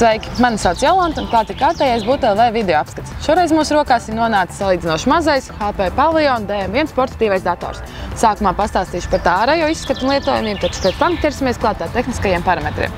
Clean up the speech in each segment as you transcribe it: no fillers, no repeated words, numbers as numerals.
Sveiki! Mani sauc Jolanta un klāt ir kārtējais BUTLV video apskats. Šoreiz mūsu rokās ir nonācis salīdzinoši mazais HP Pavilion DM1 portatīvais dators. Sākumā pastāstīšu par tā ārējo izskatu un lietojumiem, taču pēc tam ķersimies klāt tehniskajiem parametriem.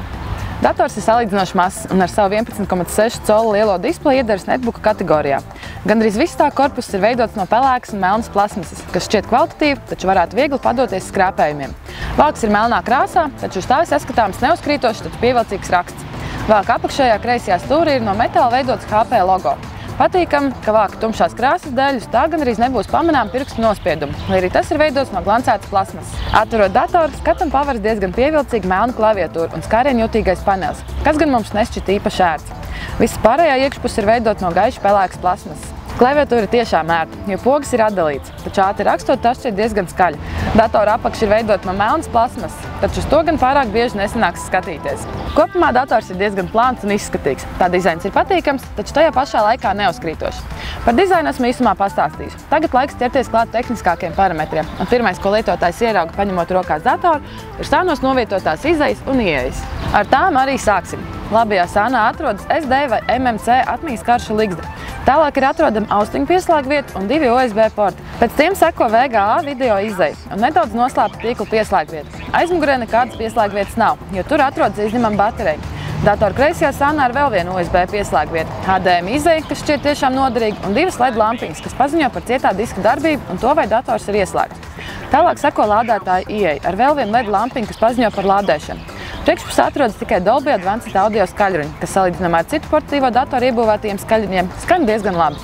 Dators ir salīdzinoši mazs un ar savu 11,6 colu lielo displeju iedaras netbooka kategorijā. Gandrīz viss tā korpuss ir veidots no pelēkas un melnas plasmasas, kas šķiet kvalitatīvi, taču varētu viegli padoties skrāpējumiem. Valks ir melnā krāsā, taču uz tā ir saskatāms neuzkrītošs, taču pievilcīgs raksts. Vāka apakšējā kreisajā stūrī ir no metāla veidots HP logo. Patīkam, ka vāka tumšās krāsas dēļ uz tā gandrīz nebūs pamanām pirkstu nospiedumu, lai arī tas ir veidots no glancētas plasmasas. Atverot datoru, skatam paveras diezgan pievilcīga melna klaviatūra un skārienjutīgais panelis, kas gan mums nešķita īpaši ērts. Visa pārējā iekšpuse ir veidot no gaiši pelēkas plasmasas. Klaviatūra ir tiešām ērta, jo pogas ir atdalīts, taču ātri rakstot tas šķiet diezgan skaļi. Datora apakša ir veidot no melnas plasmasas, taču uz to gan pārāk bieži nesanāks skatīties. Kopumā dators ir diezgan plāns un izskatīgs. Tā dizains ir patīkams, taču tajā pašā laikā neuzkrītošs. Par dizainu esmu īsumā pastāstījuši. Tagad laiks ķerties klāt tehniskākiem parametriem. Un pirmais, ko lietotājs ierauga paņemot rokās datoru, ir stāvnos novietotās izejas un ieejas. Ar tām arī sāksim. Labajā sānā atrodas SD vai MMC atmiņas karšu ligzda. Tālāk ir atrodama austiņu pieslēgvieta un 2 USB porti. Pēc tiem seko VGA video izeja un nedaudz noslēpta tīkla pieslēgvieta. Aizmugurē nekādas pieslēgvietas nav, jo tur atrodas izņemama baterija. Datora kreisajā sānā ir vēl viena USB pieslēgvieta, HDMI izeja, kas šķiet tiešām noderīga, un 2 LED lampiņas, kas paziņo par cietā diska darbību un to, vai dators ir ieslēgts. Tālāk seko lādētāja ieeja ar vēl vienu LED lampiņu, kas paziņo par lādēšanu. Priekšpusē atrodas tikai Dolby Advanced audio skaļruņi, kas salīdzinājumā ar citu portatīvo datoru iebūvētajiem skaļruņiem skan diezgan labi.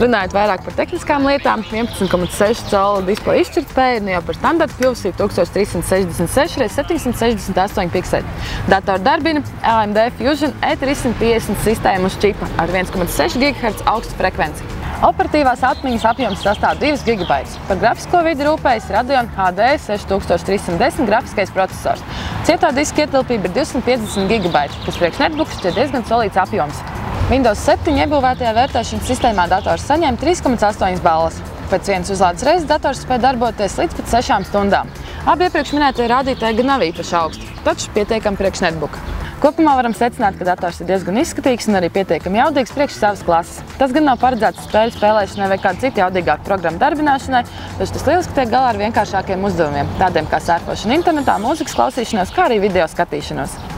Runājot vairāk par tehniskām lietām, 11,6 colu displeja izšķirtspēja ir jau par standartu kļuvusi 1366 x 768 pikseli. Datoru darbina AMD Fusion E350 sistēmu uz čipa ar 1,6 GHz augstu frekvenci. Operatīvās atmiņas apjoms sastāv 2 GB. Par grafisko vidi rūpējas Radeon HD 6310 grafiskais processors. Cietā diska ietilpība ir 250 GB, kas priekš netbooka šķiet diezgan solīds apjoms. Windows 7 iebūvētajā vērtēšanas sistēmā dators saņēma 3,8 balvas. Pēc vienas uzlādes reizes dators spēja darboties līdz pat 6 stundām. Abi iepriekš minētie rādītāji gan nav īpaši augsti, taču pietiekami priekš netbooka. Kopumā varam secināt, ka dators ir diezgan izskatīgs un arī pietiekami jaudīgs priekš savas klases. Tas gan nav paredzēts spēļu spēlēšanai vai kādu citu jaudīgāku programmu darbināšanai, taču tas lieliski tiek galā ar vienkāršākiem uzdevumiem, tādiem kā sērfošana internetā, mūzikas klausīšanos, kā arī video skatīšanos.